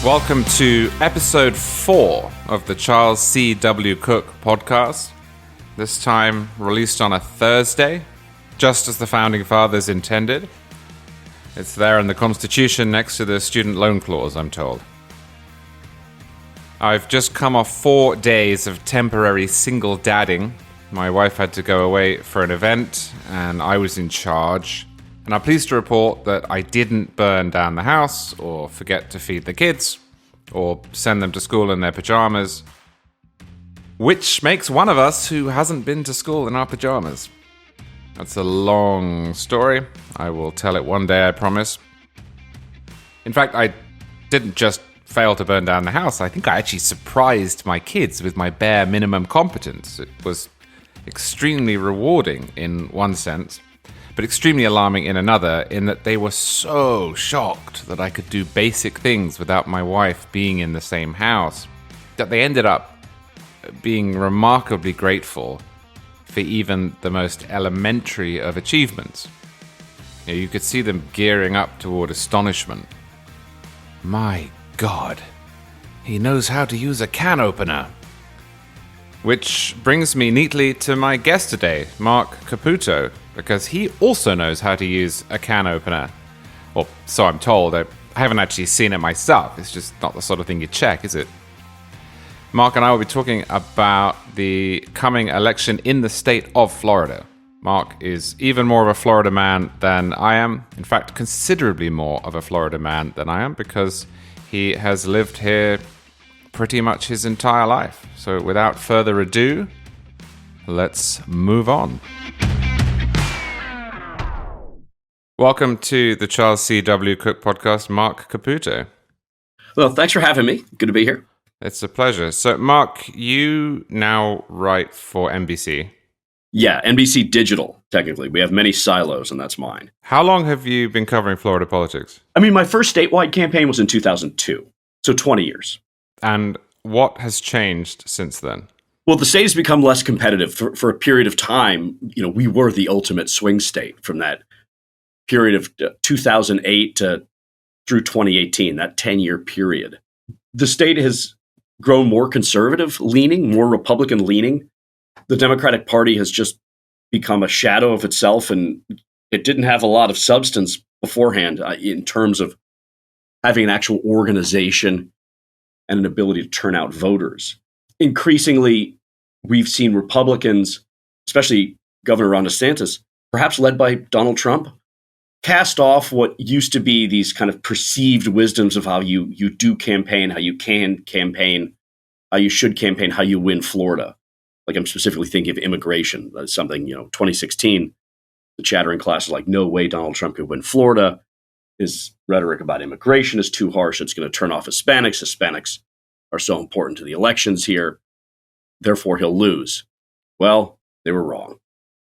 Welcome to episode 4 of the Charles C.W. Cooke Podcast. This time released on a Thursday, just as the Founding Fathers intended. It's there in the Constitution next to the student loan clause, I'm told. I've just come off 4 days of temporary single dadding. My wife had to go away for an event, and I was in charge. And I'm pleased to report that I didn't burn down the house, or forget to feed the kids, or send them to school in their pajamas. Which makes one of us who hasn't been to school in our pajamas. That's a long story. I will tell it one day, I promise. In fact, I didn't just fail to burn down the house. I think I actually surprised my kids with my bare minimum competence. It was extremely rewarding in one sense, but extremely alarming in another, in that they were so shocked that I could do basic things without my wife being in the same house, that they ended up being remarkably grateful for even the most elementary of achievements. You could see them gearing up toward astonishment. My God, he knows how to use a can opener. Which brings me neatly to my guest today, Marc Caputo, because he also knows how to use a can opener. Well, so I'm told. I haven't actually seen it myself. It's just not the sort of thing you check, is it? Marc and I will be talking about the coming election in the state of Florida. Marc is even more of a Florida man than I am. In fact, considerably more of a Florida man than I am, because he has lived here pretty much his entire life. So without further ado, let's move on. Welcome to the Charles C.W. Cooke Podcast, Marc Caputo. Well, thanks for having me. Good to be here. It's a pleasure. So, Marc, you now write for NBC. Yeah, NBC Digital, technically. We have many silos, and that's mine. How long have you been covering Florida politics? I mean, my first statewide campaign was in 2002, so 20 years. And what has changed since then? Well, the state has become less competitive. For a period of time, we were the ultimate swing state from that period of 2008 through 2018, that 10-year period. The state has grown more conservative-leaning, more Republican-leaning. The Democratic Party has just become a shadow of itself, and it didn't have a lot of substance beforehand in terms of having an actual organization and an ability to turn out voters. Increasingly, we've seen Republicans, especially Governor Ron DeSantis, perhaps led by Donald Trump, cast off what used to be these kind of perceived wisdoms of how you do campaign, how you can campaign, how you should campaign, how you win Florida. Like, I'm specifically thinking of immigration. That's something, 2016, the chattering class is like, no way Donald Trump could win Florida. His rhetoric about immigration is too harsh. It's going to turn off Hispanics. Hispanics are so important to the elections here. Therefore, he'll lose. Well, they were wrong.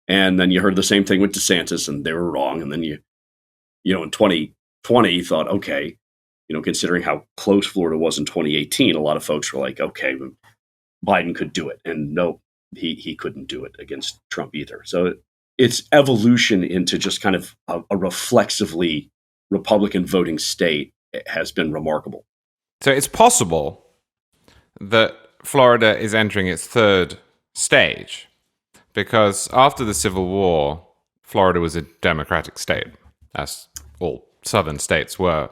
And then you heard the same thing with DeSantis, and they were wrong. And then in 2020, you thought, okay, considering how close Florida was in 2018, a lot of folks were like, okay, Biden could do it. And no, he couldn't do it against Trump either. So its evolution into just kind of a reflexively Republican voting state has been remarkable. So it's possible that Florida is entering its third stage, because after the Civil War, Florida was a Democratic state, as all southern states were.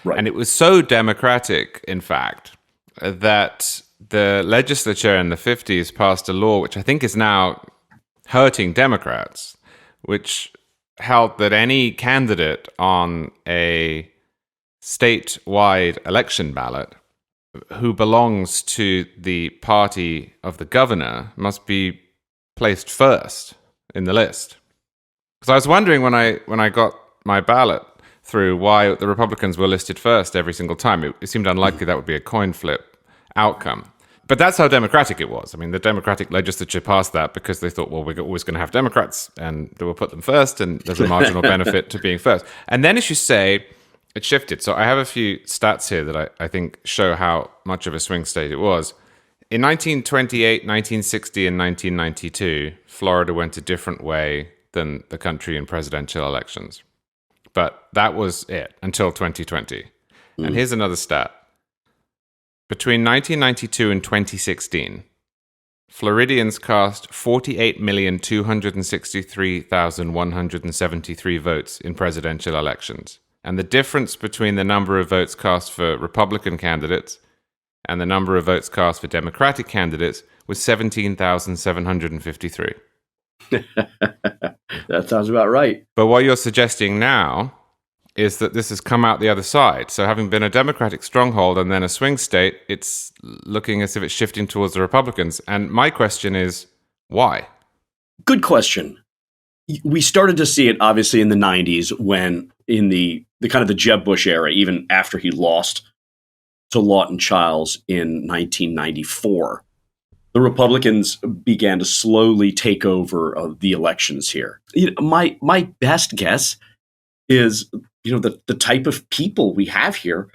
Right. And it was so democratic, in fact, that the legislature in the 50s passed a law, which I think is now hurting Democrats, which held that any candidate on a statewide election ballot who belongs to the party of the governor must be placed first in the list. Because I was wondering when I got my ballot through why the Republicans were listed first every single time. It seemed unlikely that would be a coin flip outcome. But that's how democratic it was. I mean, the Democratic legislature passed that because they thought, well, we're always going to have Democrats, and we'll put them first, and there's a marginal benefit to being first. And then, as you say, It shifted. So I have a few stats here that I think show how much of a swing state it was. In 1928, 1960, and 1992, Florida went a different way than the country in presidential elections. But that was it until 2020. And here's another stat. Between 1992 and 2016, Floridians cast 48,263,173 votes in presidential elections. And the difference between the number of votes cast for Republican candidates and the number of votes cast for Democratic candidates was 17,753. That sounds about right. But what you're suggesting now is that this has come out the other side. So having been a Democratic stronghold and then a swing state, it's looking as if it's shifting towards the Republicans. And my question is, why? Good question. We started to see it obviously in the 90s when in the kind of the Jeb Bush era, even after he lost to Lawton Chiles in 1994, the Republicans began to slowly take over the elections here. My best guess is, the type of people we have here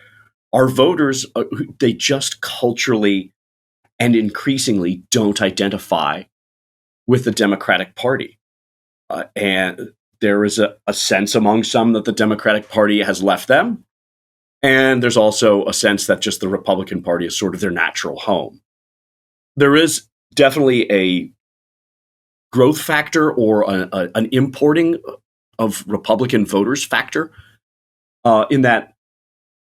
are voters. They just culturally and increasingly don't identify with the Democratic Party. And there is a sense among some that the Democratic Party has left them. And there's also a sense that just the Republican Party is sort of their natural home. There is definitely a growth factor or an importing of Republican voters factor in that,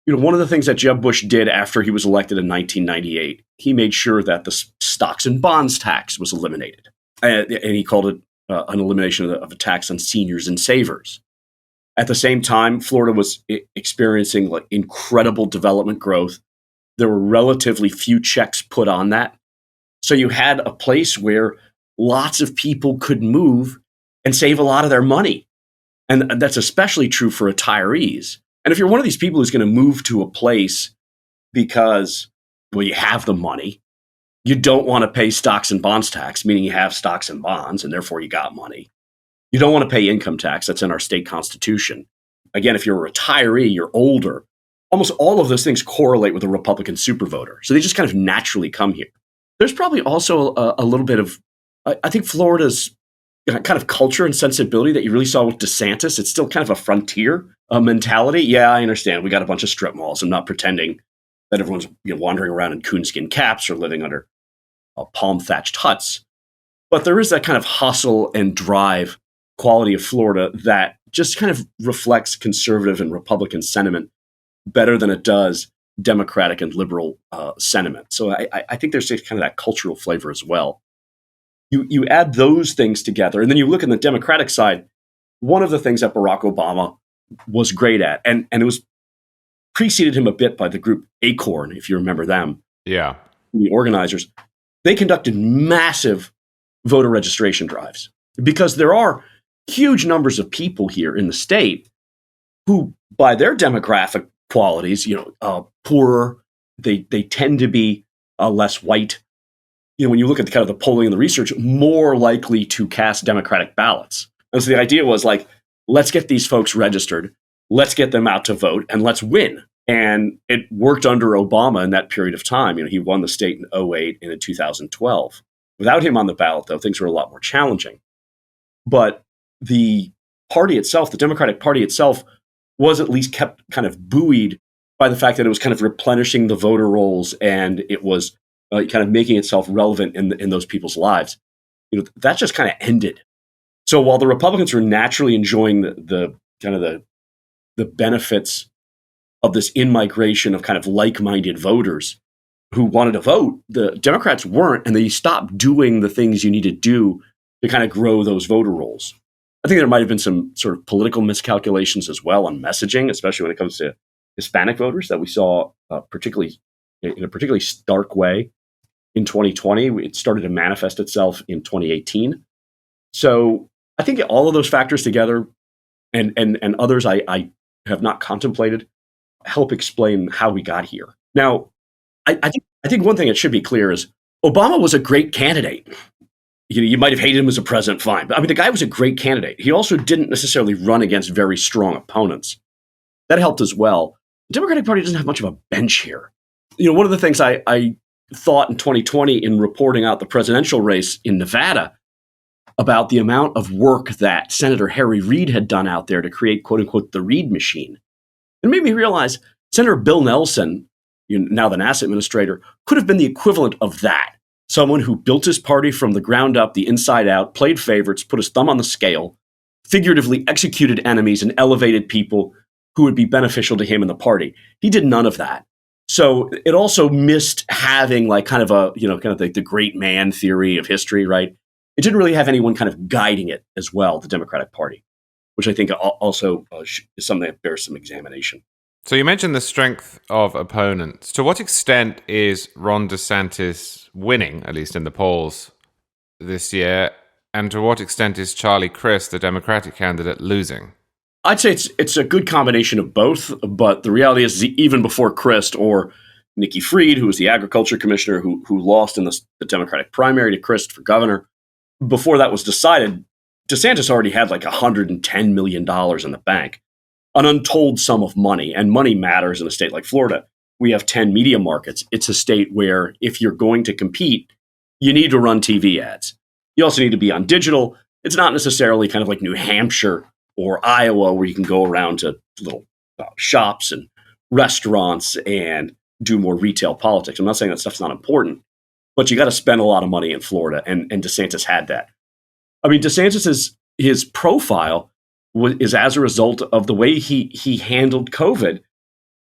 one of the things that Jeb Bush did after he was elected in 1998, he made sure that the stocks and bonds tax was eliminated. And he called it an elimination of a tax on seniors and savers. At the same time, Florida was experiencing incredible development growth. There were relatively few checks put on that. So you had a place where lots of people could move and save a lot of their money. And that's especially true for retirees. And if you're one of these people who's going to move to a place because, you have the money, you don't want to pay stocks and bonds tax, meaning you have stocks and bonds, and therefore you got money. You don't want to pay income tax. That's in our state constitution. Again, if you're a retiree, you're older. Almost all of those things correlate with a Republican supervoter. So they just kind of naturally come here. There's probably also a little bit of, I think Florida's kind of culture and sensibility that you really saw with DeSantis. It's still kind of a frontier mentality. Yeah, I understand. We got a bunch of strip malls. I'm not pretending that everyone's wandering around in coonskin caps or living under palm-thatched huts. But there is that kind of hustle and drive quality of Florida that just kind of reflects conservative and Republican sentiment better than it does Democratic and liberal sentiment. So I think there's kind of that cultural flavor as well. You add those things together, and then you look at the Democratic side. One of the things that Barack Obama was great at, and it was preceded him a bit by the group Acorn, if you remember them. Yeah. The organizers. They conducted massive voter registration drives because there are huge numbers of people here in the state who, by their demographic qualities, poorer, they tend to be less white. When you look at the kind of the polling and the research, more likely to cast Democratic ballots. And so the idea was let's get these folks registered, let's get them out to vote, and let's win. And it worked under Obama in that period of time. He won the state in 2008 and in 2012. Without him on the ballot, though, things were a lot more challenging. But the party itself, the Democratic Party itself, was at least kept kind of buoyed by the fact that it was kind of replenishing the voter rolls and it was kind of making itself relevant in those people's lives. That just kind of ended. So while the Republicans were naturally enjoying the benefits of this in-migration of kind of like-minded voters who wanted to vote, the Democrats weren't, and they stopped doing the things you need to do to kind of grow those voter rolls. I think there might have been some sort of political miscalculations as well on messaging, especially when it comes to Hispanic voters that we saw particularly in a particularly stark way in 2020. It started to manifest itself in 2018. So I think all of those factors together and others I have not contemplated help explain how we got here. Now, I think one thing that should be clear is Obama was a great candidate. You might have hated him as a president, fine. But the guy was a great candidate. He also didn't necessarily run against very strong opponents. that helped as well. The Democratic Party doesn't have much of a bench here. One of the things I thought in 2020 in reporting out the presidential race in Nevada about the amount of work that Senator Harry Reid had done out there to create, quote unquote, the Reid machine. It made me realize Senator Bill Nelson, now the NASA administrator, could have been the equivalent of that. Someone who built his party from the ground up, the inside out, played favorites, put his thumb on the scale, figuratively executed enemies, and elevated people who would be beneficial to him and the party. He did none of that. So it also missed having kind of the great man theory of history, right? It didn't really have anyone kind of guiding it as well, the Democratic Party, which I think also is something that bears some examination. So you mentioned the strength of opponents. To what extent is Ron DeSantis winning, at least in the polls this year? And to what extent is Charlie Crist, the Democratic candidate, losing? I'd say it's a good combination of both, but the reality is even before Crist or Nikki Fried, who was the agriculture commissioner who lost in the Democratic primary to Crist for governor, before that was decided, DeSantis already had like $110 million in the bank, an untold sum of money, and money matters in a state like Florida. We have 10 media markets. It's a state where if you're going to compete, you need to run TV ads. You also need to be on digital. It's not necessarily kind of like New Hampshire or Iowa where you can go around to little shops and restaurants and do more retail politics. I'm not saying that stuff's not important, but you got to spend a lot of money in Florida, and DeSantis had that. I mean, DeSantis, his profile is as a result of the way he handled COVID.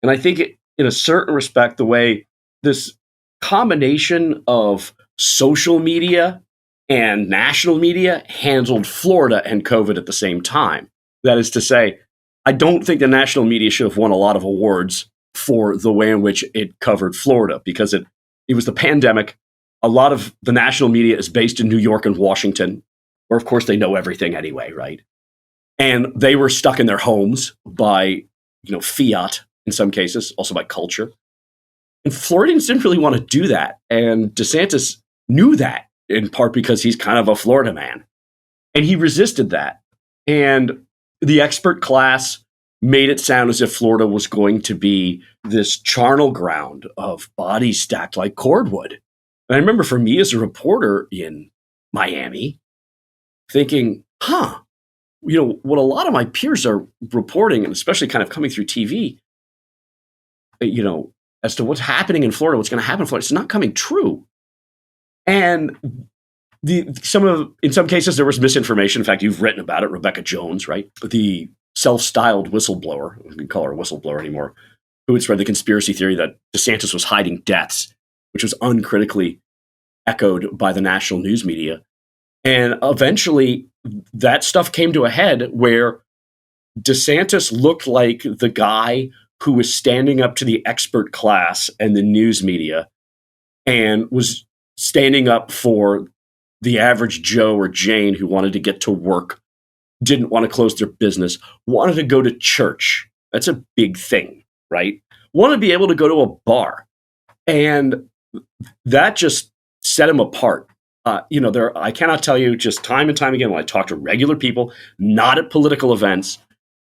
And I think in a certain respect, the way this combination of social media and national media handled Florida and COVID at the same time. That is to say, I don't think the national media should have won a lot of awards for the way in which it covered Florida, because it was the pandemic. A lot of the national media is based in New York and Washington, where, of course, they know everything anyway, right? And they were stuck in their homes by, fiat in some cases, also by culture. And Floridians didn't really want to do that. And DeSantis knew that, in part because he's kind of a Florida man. And he resisted that. And the expert class made it sound as if Florida was going to be this charnel ground of bodies stacked like cordwood. And I remember for me as a reporter in Miami thinking, what a lot of my peers are reporting, and especially kind of coming through TV, as to what's happening in Florida, what's going to happen in Florida, it's not coming true. And in some cases, there was misinformation. In fact, you've written about it, Rebecca Jones, right? The self-styled whistleblower, we can call her a whistleblower anymore, who had spread the conspiracy theory that DeSantis was hiding deaths, which was uncritically echoed by the national news media. And eventually, that stuff came to a head where DeSantis looked like the guy who was standing up to the expert class and the news media and was standing up for the average Joe or Jane who wanted to get to work, didn't want to close their business, wanted to go to church. That's a big thing, right? Want to be able to go to a bar. And that just set him apart. I cannot tell you, just time and time again, when I talk to regular people, not at political events,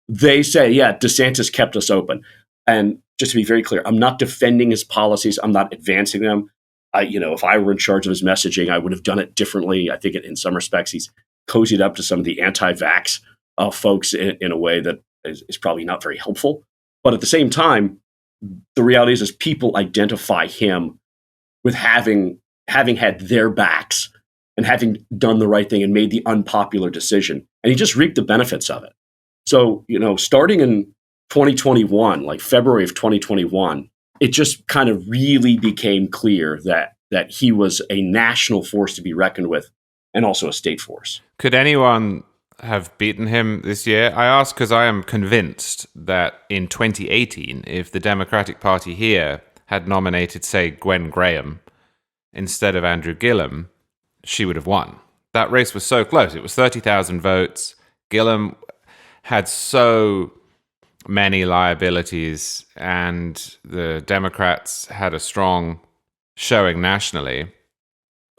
they say, yeah, DeSantis kept us open. And just to be very clear, I'm not defending his policies. I'm not advancing them. If I were in charge of his messaging, I would have done it differently. I think in some respects, he's cozied up to some of the anti-vax folks in a way that is probably not very helpful. But at the same time, the reality is people identify him with having had their backs and having done the right thing and made the unpopular decision. And he just reaped the benefits of it. So, starting in 2021, like February of 2021, it just kind of really became clear that he was a national force to be reckoned with and also a state force. Could anyone have beaten him this year? I ask because I am convinced that in 2018, if the Democratic Party here had nominated, say, Gwen Graham instead of Andrew Gillum, she would have won. That race was so close. It was 30,000 votes. Gillum had so many liabilities, and the Democrats had a strong showing nationally.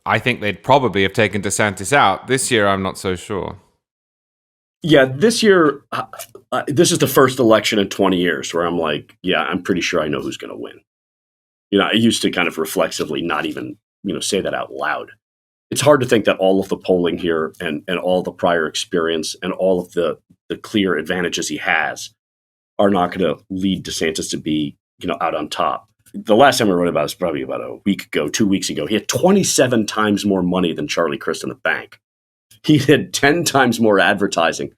I think they'd probably have taken DeSantis out. This year, I'm not so sure. Yeah, this year, this is the first election in 20 years where I'm like, yeah, I'm pretty sure I know who's going to win. I used to kind of reflexively not even, say that out loud. It's hard to think that all of the polling here and all the prior experience and all of the clear advantages he has are not going to lead DeSantis to be, out on top. The last time I wrote about it was probably about a week ago, 2 weeks ago. He had 27 times more money than Charlie Crist in the bank. He had 10 times more advertising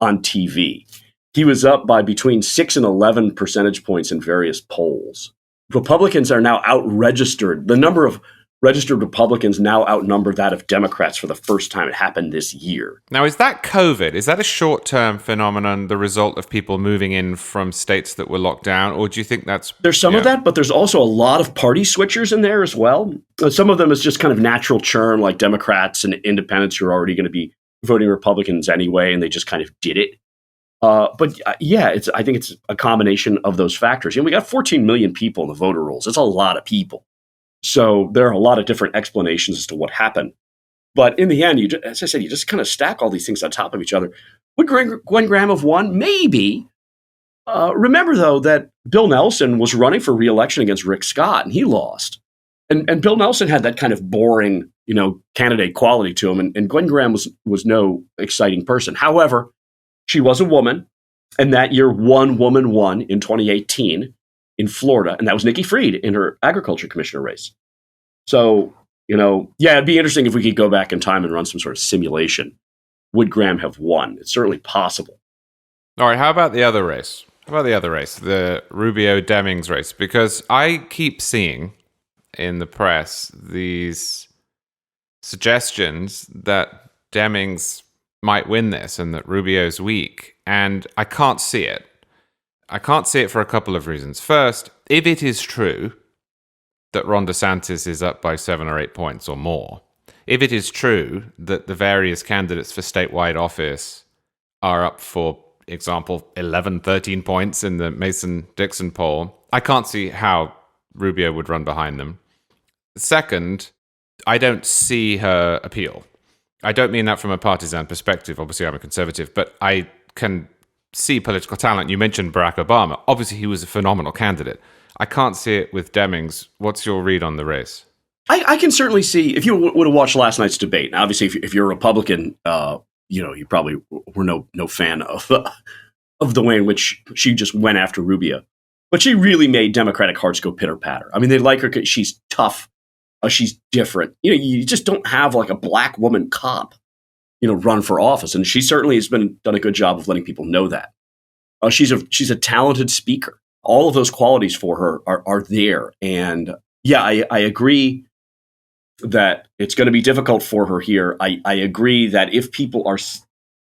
on TV. He was up by between 6 and 11 percentage points in various polls. Republicans are now out-registered. The number of registered Republicans now outnumber that of Democrats for the first time. It happened this year. Now, is that COVID? Is that a short-term phenomenon, the result of people moving in from states that were locked down? Or do you think that's... There's some of that, but there's also a lot of party switchers in there as well. Some of them is just kind of natural churn, like Democrats and independents who are already going to be voting Republicans anyway, and they just kind of did it. But I think it's a combination of those factors. We got 14 million people in the voter rolls. It's a lot of people. So there are a lot of different explanations as to what happened. But in the end, as I said, you just kind of stack all these things on top of each other. Would Gwen Graham have won? Maybe. Remember, though, that Bill Nelson was running for re-election against Rick Scott, and he lost. And Bill Nelson had that kind of boring, candidate quality to him, and Gwen Graham was no exciting person. However, she was a woman, and that year one woman won in 2018 in Florida, and that was Nikki Fried in her agriculture commissioner race. So, it'd be interesting if we could go back in time and run some sort of simulation. Would Graham have won? It's certainly possible. All right, how about the other race? The Rubio-Demings race? Because I keep seeing in the press these suggestions that Demings might win this and that Rubio's weak, and I can't see it. I can't see it for a couple of reasons. First, if it is true that Ron DeSantis is up by 7 or 8 points or more, if it is true that the various candidates for statewide office are up, for example, 11, 13 points in the Mason-Dixon poll, I can't see how Rubio would run behind them. Second, I don't see her appeal. I don't mean that from a partisan perspective. Obviously, I'm a conservative, but I can see political talent. You mentioned Barack Obama. Obviously, he was a phenomenal candidate. I can't see it with Demings. What's your read on the race? I can certainly see, if you would have watched last night's debate. Now, obviously, if you're a Republican, you probably were no fan of the way in which she just went after Rubio. But she really made Democratic hearts go pitter-patter. I mean, they like her because she's tough. She's different. You just don't have like a black woman cop run for office. And she certainly has done a good job of letting people know that. She's a talented speaker. All of those qualities for her are there. And yeah, I agree that it's going to be difficult for her here. I agree that if people are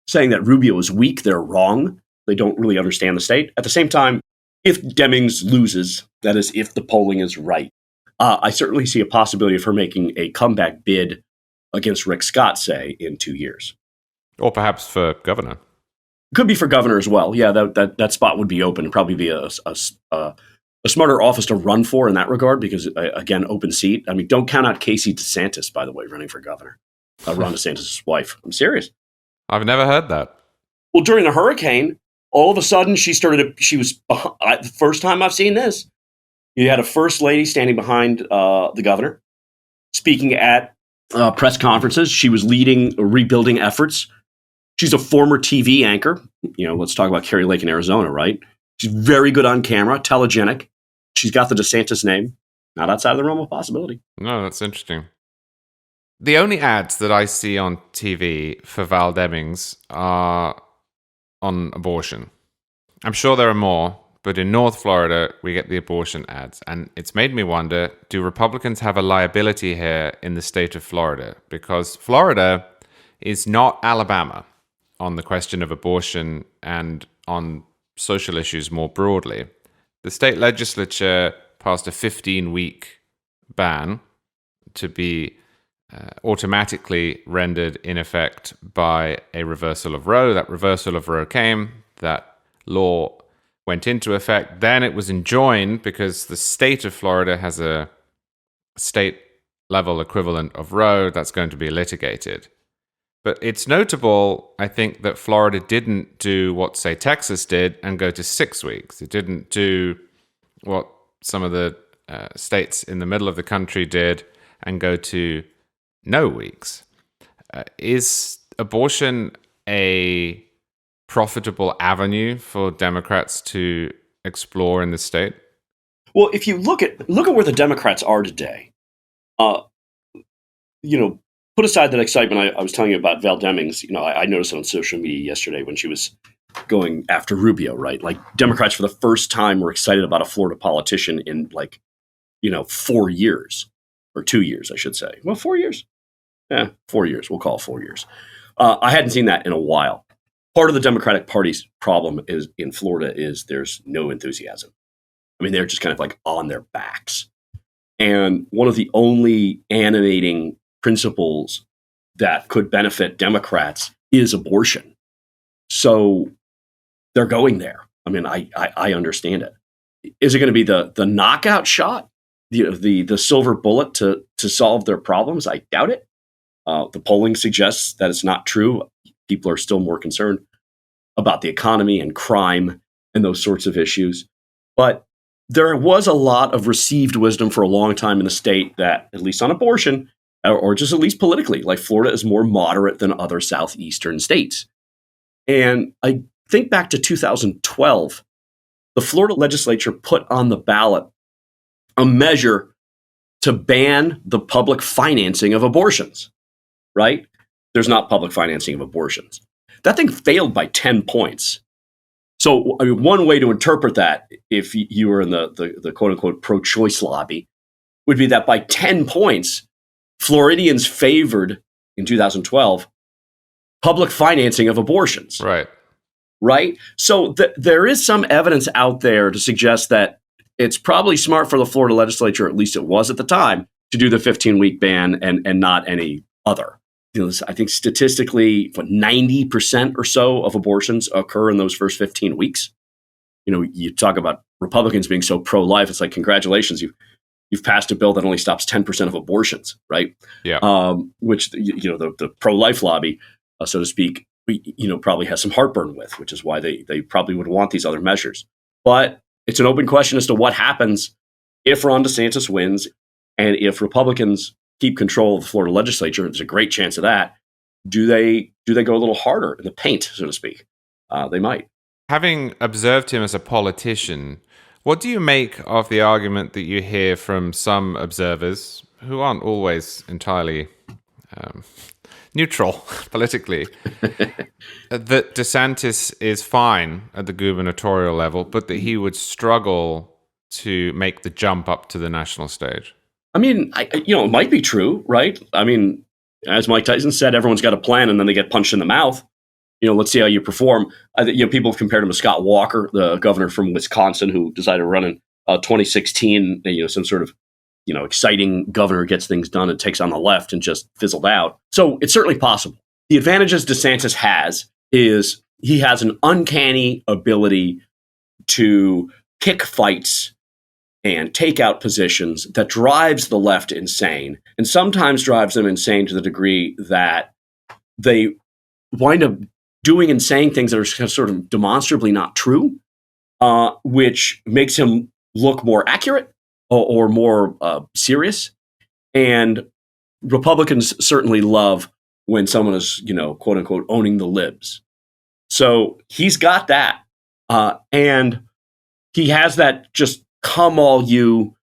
saying that Rubio is weak, they're wrong. They don't really understand the state. At the same time, if Demings loses, that is, if the polling is right, I certainly see a possibility of her making a comeback bid against Rick Scott, say, in 2 years. Or perhaps for governor. Could be for governor as well. Yeah, that spot would be open. Probably be a smarter office to run for in that regard because, again, open seat. I mean, don't count out Casey DeSantis, by the way, running for governor. Ron DeSantis' wife. I'm serious. I've never heard that. Well, during the hurricane, all of a sudden she was behind, the first time I've seen this. You had a first lady standing behind the governor, speaking at press conferences. She was leading rebuilding efforts. She's a former TV anchor. Let's talk about Carrie Lake in Arizona, right? She's very good on camera, telegenic. She's got the DeSantis name. Not outside of the realm of possibility. No, that's interesting. The only ads that I see on TV for Val Demings are on abortion. I'm sure there are more, but in North Florida, we get the abortion ads. And it's made me wonder, do Republicans have a liability here in the state of Florida? Because Florida is not Alabama on the question of abortion and on social issues more broadly. The state legislature passed a 15-week ban to be automatically rendered in effect by a reversal of Roe. That reversal of Roe came, that law went into effect. Then it was enjoined because the state of Florida has a state-level equivalent of Roe that's going to be litigated. But it's notable, I think, that Florida didn't do what, say, Texas did and go to 6 weeks. It didn't do what some of the states in the middle of the country did and go to no weeks. Is abortion a profitable avenue for Democrats to explore in the state? Well, if you look at where the Democrats are today, put aside that excitement I was telling you about Val Demings. I noticed it on social media yesterday when she was going after Rubio, right? Like, Democrats for the first time were excited about a Florida politician in 4 years, or 2 years, I should say. Well, 4 years. 4 years. We'll call it 4 years. I hadn't seen that in a while. Part of the Democratic Party's problem is in Florida is there's no enthusiasm. I mean, they're just kind of like on their backs. And one of the only animating principles that could benefit Democrats is abortion. So they're going there. I mean, I understand it. Is it going to be the knockout shot, the silver bullet to solve their problems? I doubt it. The polling suggests that it's not true. People are still more concerned about the economy and crime and those sorts of issues. But there was a lot of received wisdom for a long time in the state that, at least on abortion, or just at least politically, like, Florida is more moderate than other southeastern states. And I think back to 2012, the Florida legislature put on the ballot a measure to ban the public financing of abortions, right? There's not public financing of abortions. That thing failed by 10 points. So, I mean, one way to interpret that, if you were in the quote-unquote pro-choice lobby, would be that by 10 points, Floridians favored, in 2012, public financing of abortions. Right? So there is some evidence out there to suggest that it's probably smart for the Florida legislature, at least it was at the time, to do the 15-week ban and not any other. I think statistically, 90% or so of abortions occur in those first 15 weeks. You talk about Republicans being so pro-life. It's like, congratulations, you've passed a bill that only stops 10% of abortions, right? Yeah. Which the pro-life lobby, so to speak, probably has some heartburn with, which is why they probably would want these other measures. But it's an open question as to what happens if Ron DeSantis wins, and if Republicans keep control of the Florida legislature. There's a great chance of that. Do they go a little harder in the paint, so to speak? They might. Having observed him as a politician, what do you make of the argument that you hear from some observers, who aren't always entirely neutral politically, that DeSantis is fine at the gubernatorial level, but that he would struggle to make the jump up to the national stage? I mean, it might be true, right? I mean, as Mike Tyson said, everyone's got a plan, and then they get punched in the mouth. Let's see how you perform. People have compared him to Scott Walker, the governor from Wisconsin, who decided to run in 2016. Some sort of exciting governor gets things done and takes on the left and just fizzled out. So it's certainly possible. The advantages DeSantis has is he has an uncanny ability to pick fights and take out positions that drives the left insane, and sometimes drives them insane to the degree that they wind up doing and saying things that are sort of demonstrably not true, which makes him look more accurate or more serious. And Republicans certainly love when someone is, quote unquote, owning the libs. So he's got that. And he has that just come all you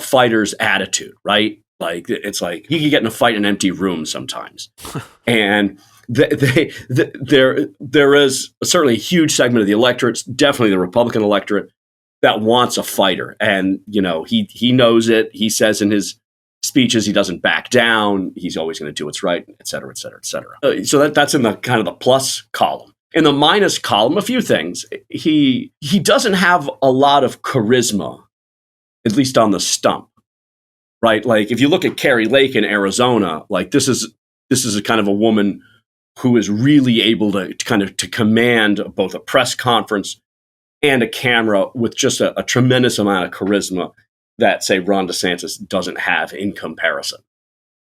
fighters attitude, right? Like, it's like he could get in a fight in an empty room sometimes. And there is certainly a huge segment of the electorate, definitely the Republican electorate, that wants a fighter. And, he knows it. He says in his speeches he doesn't back down. He's always going to do what's right, et cetera, et cetera, et cetera. So that's in the kind of the plus column. In the minus column, a few things. He doesn't have a lot of charisma, at least on the stump, right? Like, if you look at Carrie Lake in Arizona, like, this is a kind of a woman who is really able to command both a press conference and a camera with just a tremendous amount of charisma that, say, Ron DeSantis doesn't have in comparison.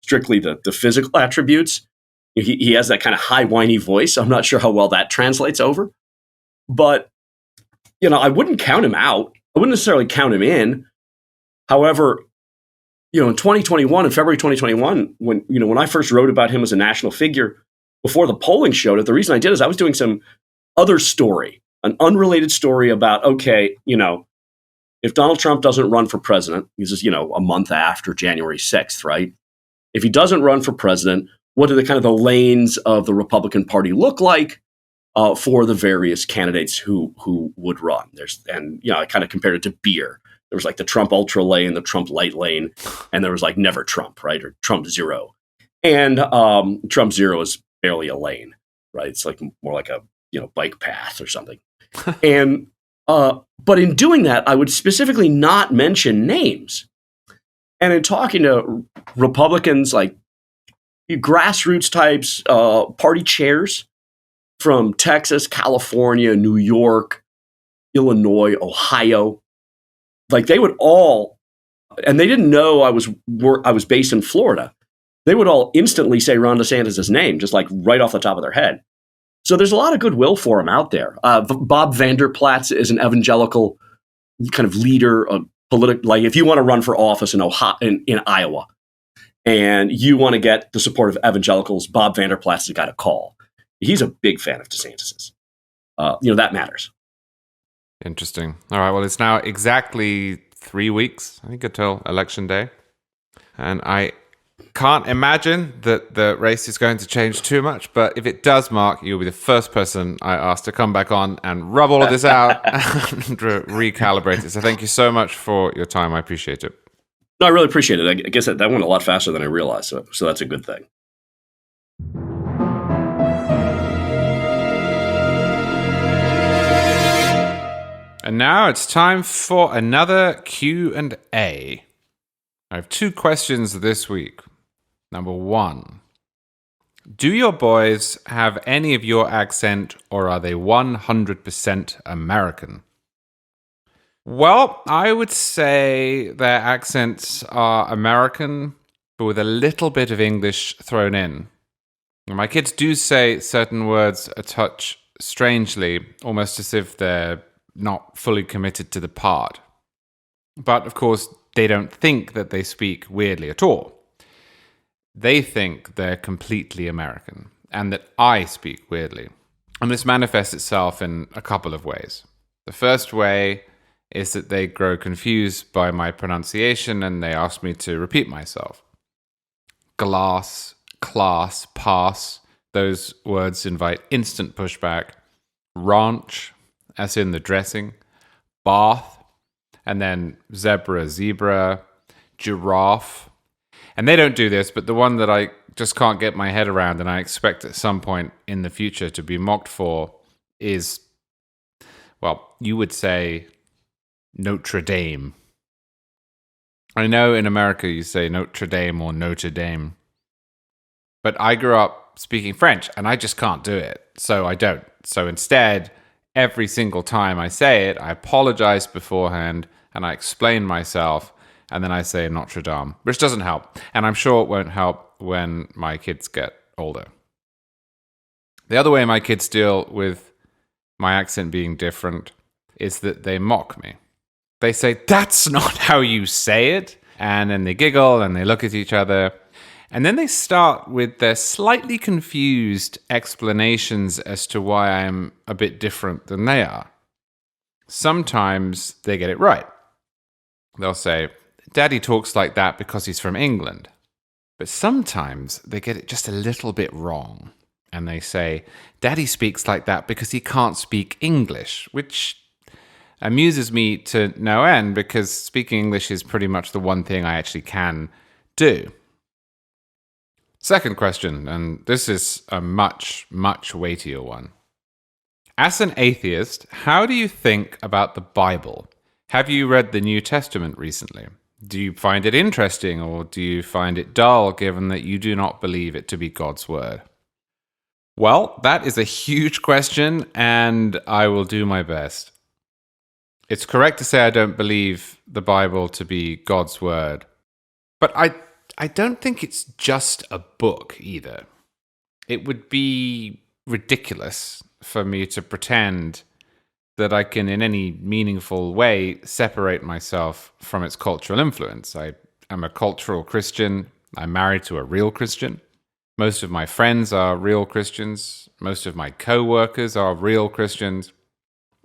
Strictly the physical attributes, He has that kind of high, whiny voice. I'm not sure how well that translates over. But, I wouldn't count him out. I wouldn't necessarily count him in. However, in 2021, in February 2021, when I first wrote about him as a national figure, before the polling showed it, the reason I did is I was doing some other story, an unrelated story about, okay, if Donald Trump doesn't run for president, this is, a month after January 6th, right? If he doesn't run for president, what do the lanes of the Republican Party look like for the various candidates who would run? I kind of compared it to beer. There was like the Trump Ultra lane, the Trump Light lane, and there was like Never Trump, right? Or Trump Zero. And Trump Zero is barely a lane, right? It's like more like a bike path or something. And but in doing that, I would specifically not mention names. And in talking to Republicans, like grassroots types, party chairs from Texas, California, New York, Illinois, Ohio, like they would all, and they didn't know I was based in Florida. They would all instantly say Ron DeSantis' name, just like right off the top of their head. So there's a lot of goodwill for him out there. Bob Vanderplaats is an evangelical kind of leader of like if you want to run for office in Iowa, and you want to get the support of evangelicals, Bob Vanderplaats is a guy to call. He's a big fan of DeSantis's. That matters. Interesting. All right. Well, it's now exactly 3 weeks, I think, until Election Day. And I can't imagine that the race is going to change too much. But if it does, Marc, you'll be the first person I ask to come back on and rub all of this out and recalibrate it. So thank you so much for your time. I appreciate it. No, I really appreciate it. I guess that went a lot faster than I realized. So that's a good thing. And now it's time for another Q&A. I have 2 questions this week. Number 1, do your boys have any of your accent, or are they 100% American? Well, I would say their accents are American, but with a little bit of English thrown in. My kids do say certain words a touch strangely, almost as if they're not fully committed to the part. But, of course, they don't think that they speak weirdly at all. They think they're completely American, and that I speak weirdly. And this manifests itself in a couple of ways. The first way is that they grow confused by my pronunciation, and they ask me to repeat myself. Glass, class, pass, those words invite instant pushback. Ranch, as in the dressing. Bath, and then zebra, giraffe. And they don't do this, but the one that I just can't get my head around and I expect at some point in the future to be mocked for is, well, you would say Notre Dame. I know in America you say Notre Dame or Notre Dame, but I grew up speaking French and I just can't do it, so I don't. So instead, every single time I say it, I apologize beforehand and I explain myself, and then I say Notre Dame, which doesn't help. And I'm sure it won't help when my kids get older. The other way my kids deal with my accent being different is that they mock me. They say, "That's not how you say it." And then they giggle and they look at each other. And then they start with their slightly confused explanations as to why I'm a bit different than they are. Sometimes they get it right. They'll say, "Daddy talks like that because he's from England." But sometimes they get it just a little bit wrong. And they say, "Daddy speaks like that because he can't speak English," which amuses me to no end because speaking English is pretty much the one thing I actually can do. Second question, and this is a much, much weightier one. As an atheist, how do you think about the Bible? Have you read the New Testament recently? Do you find it interesting, or do you find it dull given that you do not believe it to be God's word? Well, that is a huge question, and I will do my best. It's correct to say I don't believe the Bible to be God's word, but I don't think it's just a book either. it would be ridiculous for me to pretend that I can in any meaningful way separate myself from its cultural influence. I am a cultural Christian. I'm married to a real Christian. Most of my friends are real Christians. Most of my co-workers are real Christians.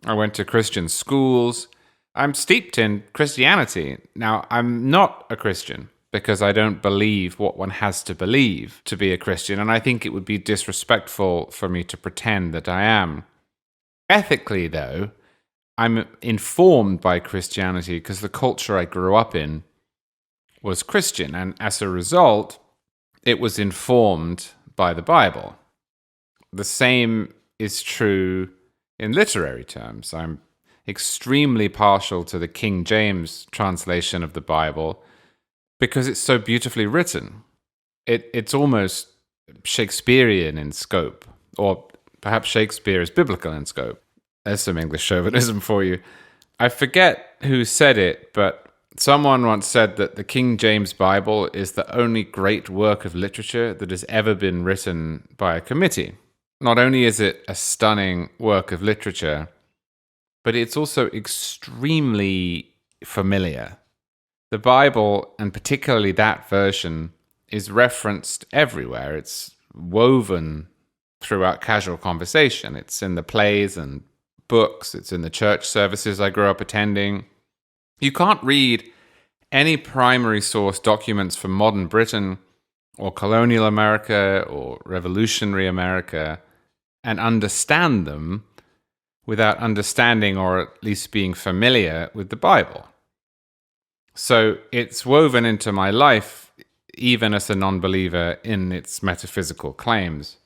I went to Christian schools. I'm steeped in Christianity. Now, I'm not a Christian because I don't believe what one has to believe to be a Christian, and I think it would be disrespectful for me to pretend that I am. Ethically, though, I'm informed by Christianity because the culture I grew up in was Christian, and as a result, it was informed by the Bible. The same is true in literary terms. I'm extremely partial to the King James translation of the Bible because it's so beautifully written. It's almost Shakespearean in scope, or perhaps Shakespeare is biblical in scope. There's some English chauvinism for you. I forget who said it, but someone once said that the King James Bible is the only great work of literature that has ever been written by a committee. Not only is it a stunning work of literature, but it's also extremely familiar. The Bible, and particularly that version, is referenced everywhere. It's woven throughout casual conversation. It's in the plays and books. It's in the church services I grew up attending. You can't read any primary source documents from modern Britain or colonial America or revolutionary America and understand them without understanding or at least being familiar with the Bible. So it's woven into my life, even as a non-believer, in its metaphysical claims.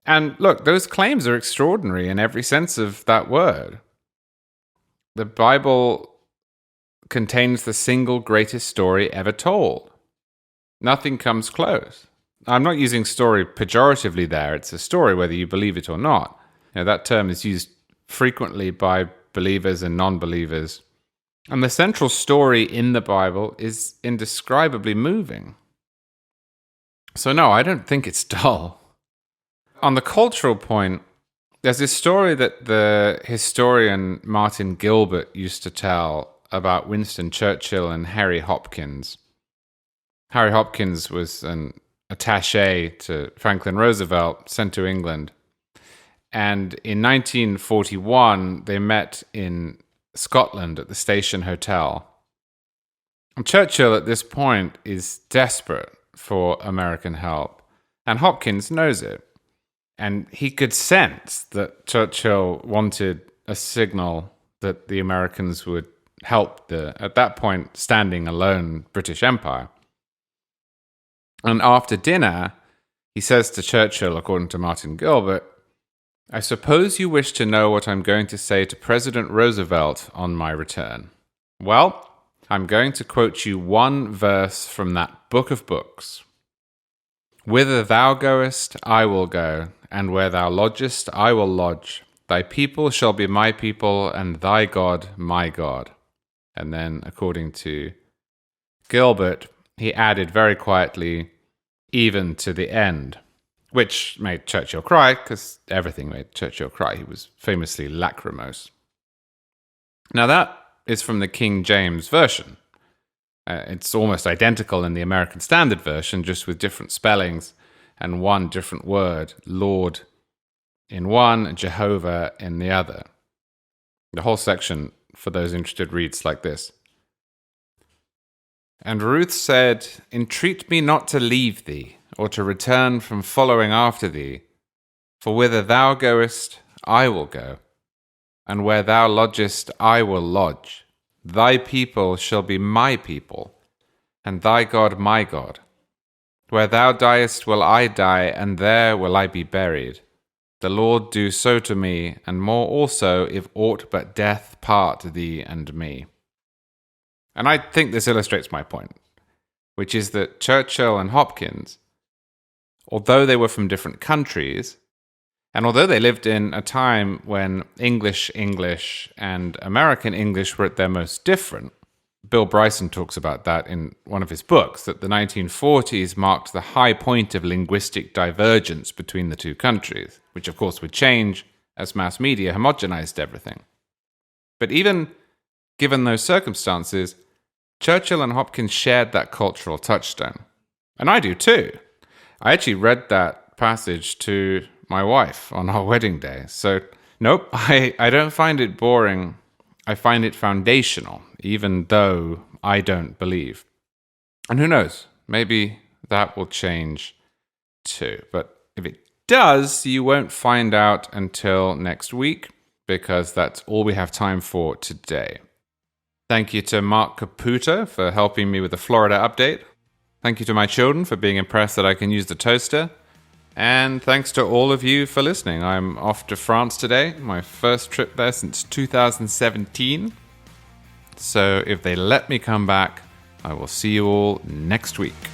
And look, those claims are extraordinary in every sense of that word. The Bible contains the single greatest story ever told. Nothing comes close. I'm not using story pejoratively there. It's a story whether you believe it or not. That term is used frequently by believers and non-believers. And the central story in the Bible is indescribably moving. So no, I don't think it's dull. On the cultural point, there's this story that the historian Martin Gilbert used to tell about Winston Churchill and Harry Hopkins. Harry Hopkins was an attaché to Franklin Roosevelt, sent to England. And in 1941, they met in Scotland at the Station Hotel. And Churchill at this point is desperate for American help, and Hopkins knows it. And he could sense that Churchill wanted a signal that the Americans would help the, at that point, standing alone British Empire. And after dinner, he says to Churchill, according to Martin Gilbert, "I suppose you wish to know what I'm going to say to President Roosevelt on my return. Well, I'm going to quote you one verse from that book of books. Whither thou goest, I will go, and where thou lodgest, I will lodge. Thy people shall be my people, and thy God my God." And then, according to Gilbert, he added very quietly, "even to the end," which made Churchill cry, because everything made Churchill cry. He was famously lachrymose. Now that is from the King James Version. It's almost identical in the American Standard Version, just with different spellings and one different word, Lord in one, Jehovah in the other. The whole section, for those interested, reads like this. "And Ruth said, Entreat me not to leave thee, or to return from following after thee. For whither thou goest, I will go, and where thou lodgest, I will lodge. Thy people shall be my people, and thy God my God. Where thou diest will I die, and there will I be buried. The Lord do so to me, and more also, if aught but death part thee and me." And I think this illustrates my point, which is that Churchill and Hopkins, although they were from different countries, and although they lived in a time when English and American English were at their most different, Bill Bryson talks about that in one of his books, that the 1940s marked the high point of linguistic divergence between the two countries, which of course would change as mass media homogenized everything. But even given those circumstances, Churchill and Hopkins shared that cultural touchstone. And I do too. I actually read that passage to my wife on our wedding day. So, nope, I don't find it boring. I find it foundational, even though I don't believe. And who knows, maybe that will change too. But if it does, you won't find out until next week, because that's all we have time for today. Thank you to Marc Caputo for helping me with the Florida update. Thank you to my children for being impressed that I can use the toaster. And thanks to all of you for listening. I'm off to France today, my first trip there since 2017. So if they let me come back, I will see you all next week.